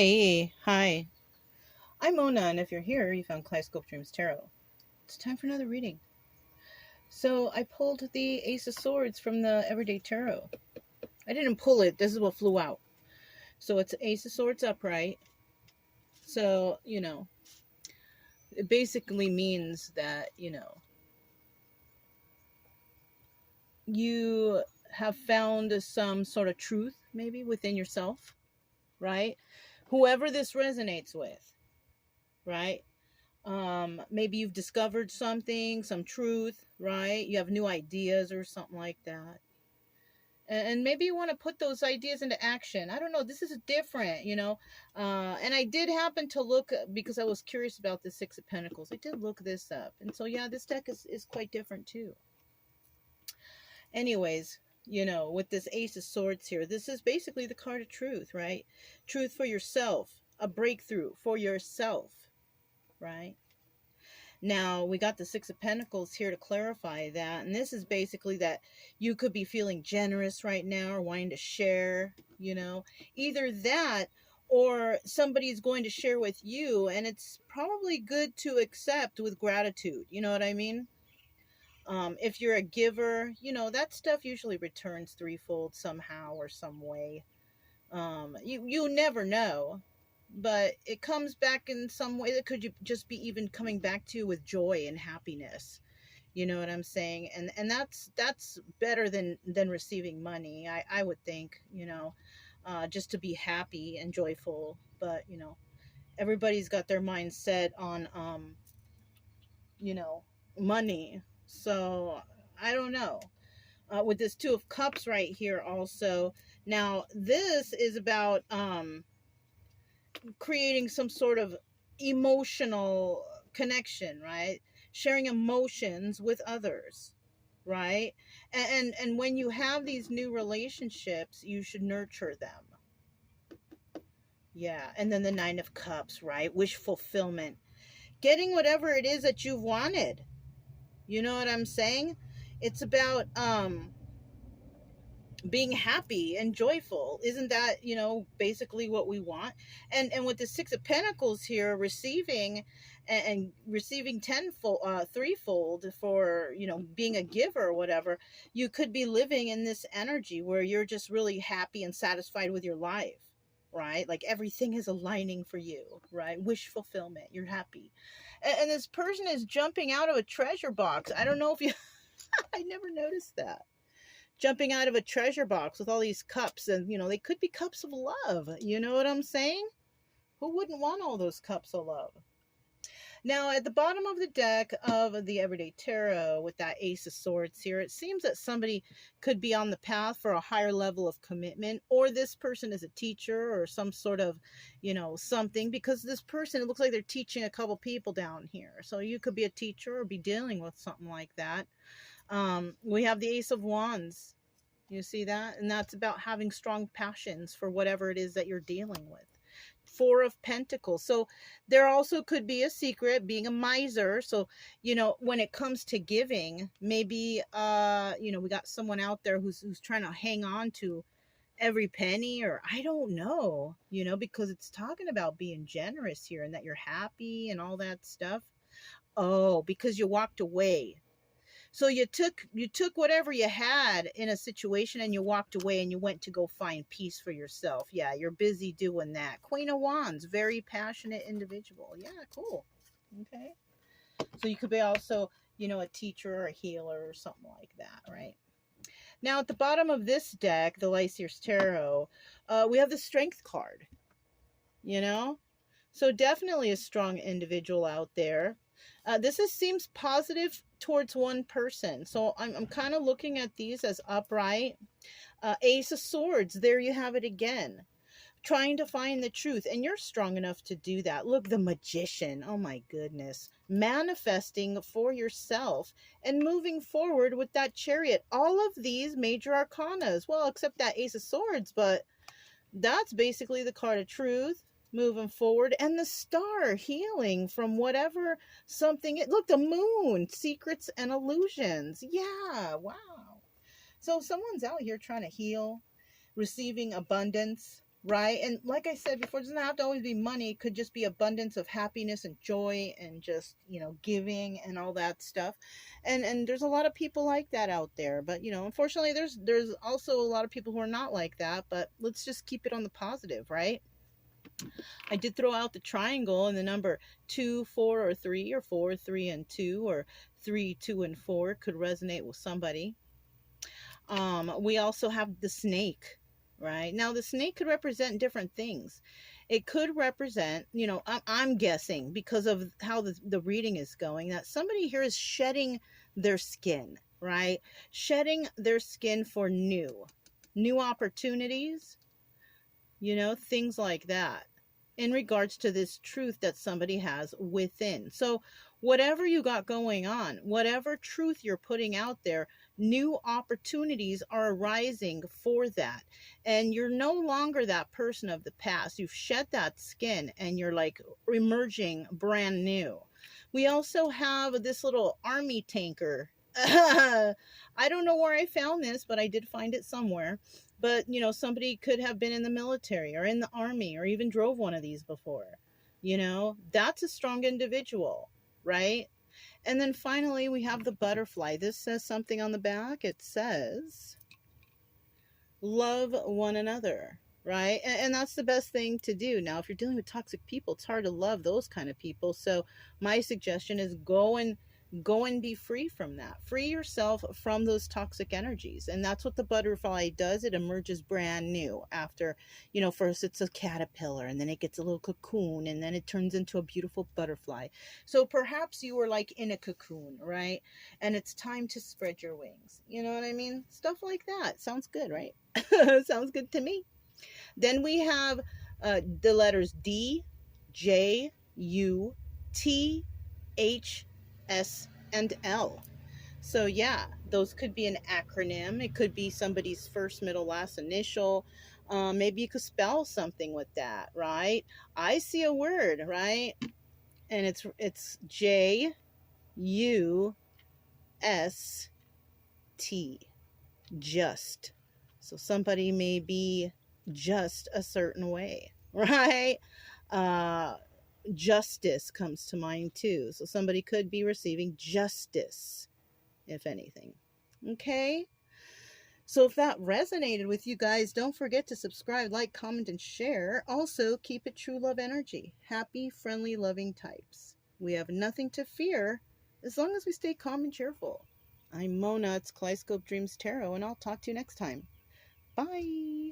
Hey, hi. I'm Mona, and if you're here, you found Kaleidoscope Dreams Tarot. It's time for another reading. So I pulled the Ace of Swords from the Everyday Tarot. I didn't pull it. This is what flew out. So it's Ace of Swords upright. So, it basically means that, you have found some sort of truth maybe within yourself, right? Whoever this resonates with, right? Maybe you've discovered something, some truth, right? You have new ideas or something like that, and maybe you want to put those ideas into action. I don't know, this is different, and I did happen to look, because I was curious about the Six of Pentacles. I did look this up, and so yeah, this deck is quite different too. Anyways, with this Ace of Swords here, this is basically the card of truth, right? Truth for yourself, a breakthrough for yourself, right? Now, we got the Six of Pentacles here to clarify that. And this is basically that you could be feeling generous right now or wanting to share, Either that or somebody's going to share with you. And it's probably good to accept with gratitude. You know what I mean? If you're a giver, that stuff usually returns threefold somehow or some way. You never know, but it comes back in some way that could just be even coming back to you with joy and happiness. You know what I'm saying? And that's better than receiving money, I would think, just to be happy and joyful. But everybody's got their mind set on money. So I don't know. With this Two of Cups right here also. Now this is about creating some sort of emotional connection, right? Sharing emotions with others, right? And when you have these new relationships, you should nurture them. Yeah. And then the Nine of Cups, right? Wish fulfillment. Getting whatever it is that you've wanted. You know what I'm saying? It's about being happy and joyful. Isn't that, basically what we want? And with the Six of Pentacles here, receiving and receiving tenfold, threefold for, being a giver or whatever, you could be living in this energy where you're just really happy and satisfied with your life, right? Like everything is aligning for you, right? Wish fulfillment. You're happy. And this person is jumping out of a treasure box. I don't know if you, I never noticed that, jumping out of a treasure box with all these cups, and they could be cups of love. You know what I'm saying? Who wouldn't want all those cups of love? Now, at the bottom of the deck of the Everyday Tarot with that Ace of Swords here, it seems that somebody could be on the path for a higher level of commitment, or this person is a teacher or some sort of, something, because this person, it looks like they're teaching a couple people down here. So you could be a teacher or be dealing with something like that. We have the Ace of Wands. You see that? And that's about having strong passions for whatever it is that you're dealing with. Four of Pentacles. So there also could be a secret, being a miser. So, when it comes to giving, maybe, we got someone out there who's trying to hang on to every penny, or I don't know, because it's talking about being generous here and that you're happy and all that stuff. Oh, because you walked away. So you took whatever you had in a situation and you walked away and you went to go find peace for yourself. Yeah, you're busy doing that. Queen of Wands, very passionate individual. Yeah, cool. Okay. So you could be also, a teacher or a healer or something like that, right? Now at the bottom of this deck, the Lycier's Tarot, we have the Strength card. So definitely a strong individual out there. This seems positive towards one person. So I'm kind of looking at these as upright. Ace of Swords, there you have it again. Trying to find the truth. And you're strong enough to do that. Look, the Magician. Oh my goodness. Manifesting for yourself and moving forward with that Chariot. All of these major arcanas. Well, except that Ace of Swords. But that's basically the card of truth. Moving forward, and the Star, healing from whatever something. Look, the Moon, secrets and illusions. Yeah, wow. So someone's out here trying to heal, receiving abundance, right? And like I said before, it doesn't have to always be money. It could just be abundance of happiness and joy and just, you know, giving and all that stuff. And there's a lot of people like that out there. But, you know, unfortunately there's also a lot of people who are not like that. But let's just keep it on the positive, right? I did throw out the triangle and the number 2, 4, or 3, or 4, 3, and 2, or 3, 2, and 4 could resonate with somebody. We also have the snake, right? Now, the snake could represent different things. It could represent, you know, I'm guessing because of how the reading is going, that somebody here is shedding their skin, right? Shedding their skin for new opportunities, you know, things like that, in regards to this truth that somebody has within. So whatever you got going on, whatever truth you're putting out there, new opportunities are arising for that. And you're no longer that person of the past. You've shed that skin and you're like emerging brand new. We also have this little army tanker. I don't know where I found this, but I did find it somewhere. But, you know, somebody could have been in the military or in the army or even drove one of these before. You know, that's a strong individual, right? And then finally, we have the butterfly. This says something on the back. It says, love one another, right? And that's the best thing to do. Now, if you're dealing with toxic people, it's hard to love those kind of people. So my suggestion is go and be free from that. Free yourself from those toxic energies. And that's what the butterfly does. It emerges brand new after, you know, first it's a caterpillar and then it gets a little cocoon and then it turns into a beautiful butterfly. So perhaps you were like in a cocoon, right? And it's time to spread your wings. You know what I mean? Stuff like that. Sounds good, right? Sounds good to me. Then we have the letters D, J, U, T, H, S, and L. So yeah, those could be an acronym. It could be somebody's first, middle, last initial. Maybe you could spell something with that, right? I see a word, right? And it's J U S T. Just. So somebody may be just a certain way, right? Uh Justice comes to mind too. So somebody could be receiving justice, if anything. Okay. So if that resonated with you guys, don't forget to subscribe, like, comment, and share. Also, keep it true love energy. Happy, friendly, loving types. We have nothing to fear as long as we stay calm and cheerful. I'm Mona. It's Kaleidoscope Dreams Tarot, and I'll talk to you next time. Bye.